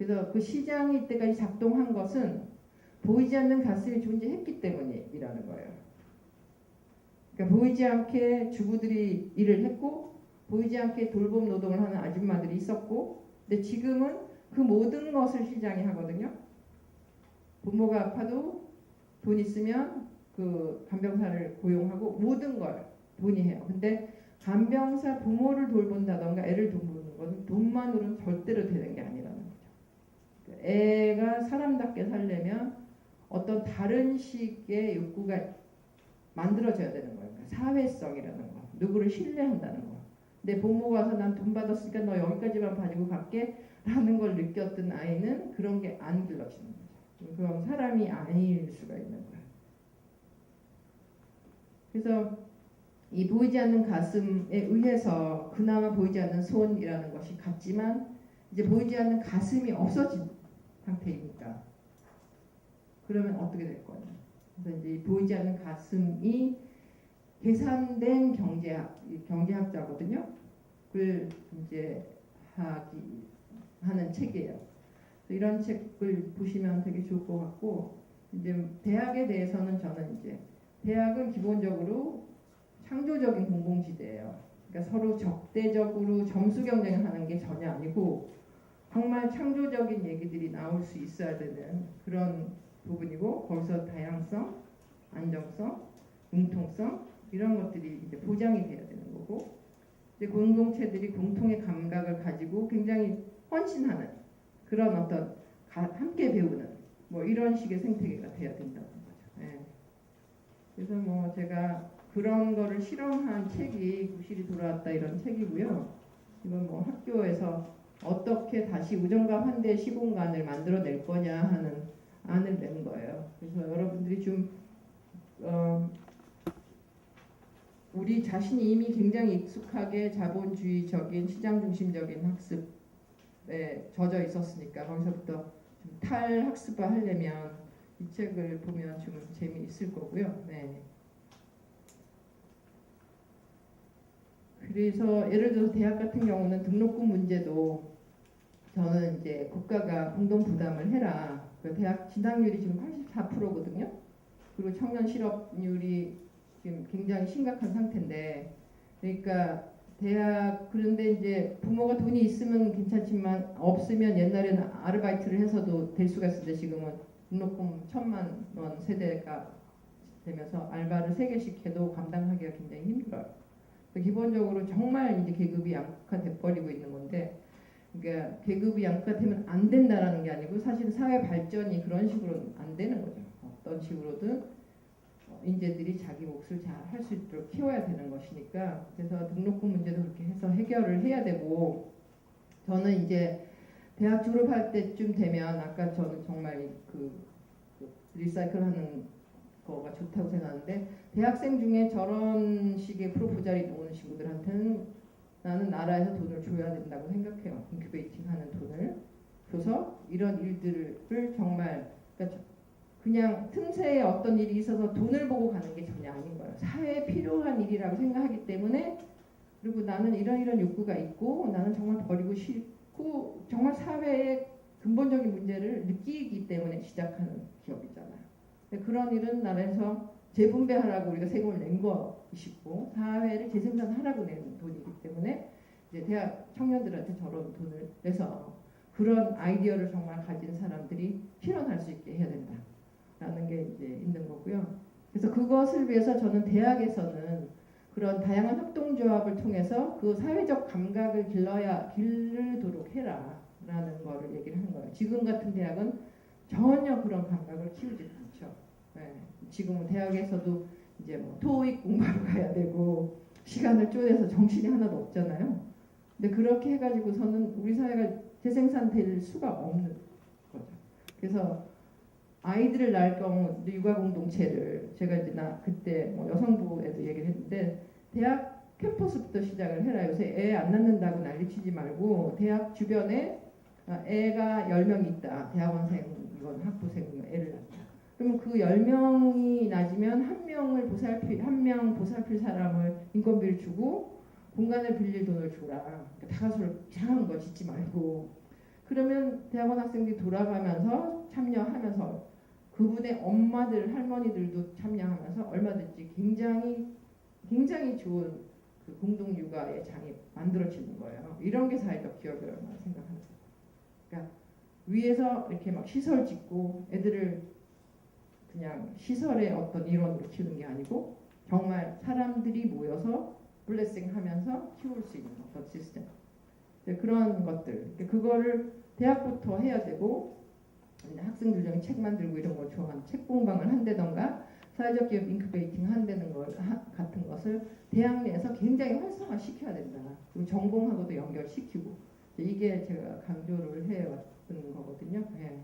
그래서 그 시장이 이때까지 작동한 것은 보이지 않는 가슴이 존재했기 때문이라는 거예요. 그러니까 보이지 않게 주부들이 일을 했고 보이지 않게 돌봄 노동을 하는 아줌마들이 있었고, 근데 지금은 그 모든 것을 시장이 하거든요. 부모가 아파도 돈 있으면 그 간병사를 고용하고 모든 걸 돈이 해요. 근데 간병사 부모를 돌본다던가 애를 돌보는 건 돈만으로는 절대로 되는 게 아니라는 거죠. 애가 사람답게 살려면 어떤 다른 식의 욕구가 만들어져야 되는 거예요. 그러니까 사회성이라는 거, 누구를 신뢰한다는 거. 내 부모가 와서 난 돈 받았으니까 너 여기까지만 가지고 갈게 라는 걸 느꼈던 아이는 그런 게 안 길러지는 거죠. 그럼 사람이 아닐 수가 있는 거예요. 그래서 이 보이지 않는 가슴에 의해서 그나마 보이지 않는 손이라는 것이 같지만 이제 보이지 않는 가슴이 없어진 상태입니까? 그러면 어떻게 될 거냐? 그래서 이제 보이지 않는 가슴이 계산된 경제학자거든요. 그걸 이제 하는 책이에요. 이런 책을 보시면 되게 좋을 것 같고, 이제 대학에 대해서는 저는 이제 대학은 기본적으로 창조적인 공공지대예요. 그러니까 서로 적대적으로 점수 경쟁을 하는 게 전혀 아니고 정말 창조적인 얘기들이 나올 수 있어야 되는 그런 부분이고, 거기서 다양성, 안정성, 융통성 이런 것들이 이제 보장이 돼야 되는 거고, 이제 공동체들이 공통의 감각을 가지고 굉장히 헌신하는 그런 어떤 함께 배우는 뭐 이런 식의 생태계가 돼야 된다는 거죠. 네. 그래서 뭐 제가 그런 거를 실험한 책이 구실이 돌아왔다 이런 책이고요. 이건 뭐 학교에서 어떻게 다시 우정과 환대의 시공간을 만들어낼 거냐 하는 안을 낸 거예요. 그래서 여러분들이 좀 우리 자신이 이미 굉장히 익숙하게 자본주의적인 시장 중심적인 학습에 젖어 있었으니까 거기서부터 좀 탈학습을 하려면 이 책을 보면 좀 재미있을 거고요. 네. 그래서 예를 들어서 대학 같은 경우는 등록금 문제도 저는 이제 국가가 공동 부담을 해라. 그 대학 진학률이 지금 84%거든요. 그리고 청년 실업률이 지금 굉장히 심각한 상태인데, 그러니까 대학 그런데 이제 부모가 돈이 있으면 괜찮지만 없으면 옛날에는 아르바이트를 해서도 될 수가 있었는데 지금은 등록금 1,000만 원 세대가 되면서 알바를 3개씩 해도 감당하기가 굉장히 힘들어요. 기본적으로 정말 이제 계급이 양극화돼 버리고 있는 건데, 그러니까 계급이 양극화되면 안 된다라는 게 아니고 사실 사회 발전이 그런 식으로는 안 되는 거죠. 어떤 식으로든 인재들이 자기 몫을 잘 할 수 있도록 키워야 되는 것이니까, 그래서 등록금 문제도 그렇게 해서 해결을 해야 되고, 저는 이제 대학 졸업할 때쯤 되면 아까 저는 정말 그 리사이클하는 거가 좋다고 생각하는데, 대학생 중에 저런 식의 프로포자리 놓는 친구들한테는 나는 나라에서 돈을 줘야 된다고 생각해요. 인큐베이팅 하는 돈을 줘서 이런 일들을 정말, 그러니까 그냥 틈새에 어떤 일이 있어서 돈을 보고 가는 게 전혀 아닌 거예요. 사회에 필요한 일이라고 생각하기 때문에, 그리고 나는 이런 욕구가 있고 나는 정말 버리고 싶고 정말 사회의 근본적인 문제를 느끼기 때문에 시작하는 기업이잖아요. 그런 일은 나라에서 재분배하라고 우리가 세금을 낸 것이고 사회를 재생산하라고 낸 돈이기 때문에 이제 대학 청년들한테 저런 돈을 내서 그런 아이디어를 정말 가진 사람들이 실현할 수 있게 해야 된다라는 게 이제 있는 거고요. 그래서 그것을 위해서 저는 대학에서는 그런 다양한 협동조합을 통해서 그 사회적 감각을 기르도록 해라라는 거를 얘기를 하는 거예요. 지금 같은 대학은 전혀 그런 감각을 키우지 않죠. 네. 지금은 대학에서도 이제 뭐 토익 공부하러 가야 되고 시간을 쪼개서 정신이 하나도 없잖아요. 근데 그렇게 해가지고서는 우리 사회가 재생산될 수가 없는 거죠. 그래서 아이들을 낳을 경우 육아 공동체를 제가 이제 그때 뭐 여성부에도 얘기를 했는데, 대학 캠퍼스부터 시작을 해라. 요새 애 안 낳는다고 난리치지 말고 대학 주변에 애가 10명 있다. 대학원생, 이건 학부생 애를 낳자. 그러면 그 10명이 낮으면 한 명 보살필 사람을 인건비를 주고 공간을 빌릴 돈을 줘라. 다 가서 이상한 거 짓지 말고 그러면 대학원 학생들이 돌아가면서 참여하면서 그분의 엄마들, 할머니들도 참여하면서 얼마든지 굉장히 좋은 그 공동 육아의 장이 만들어지는 거예요. 이런 게 사회적 기업이라고 생각하는 거예요. 그러니까 위에서 이렇게 막 시설 짓고 애들을 그냥 시설의 어떤 일원으로 키우는 게 아니고 정말 사람들이 모여서 블레싱 하면서 키울 수 있는 어떤 시스템. 그런 것들. 그거를 대학부터 해야 되고 학생들 중에 책 만들고 이런 걸 좋아하는 책 공방을 한다던가 사회적 기업 인큐베이팅 한다는 것 같은 것을 대학 내에서 굉장히 활성화시켜야 된다. 그리고 전공하고도 연결시키고 이게 제가 강조를 해왔던 거거든요. 예.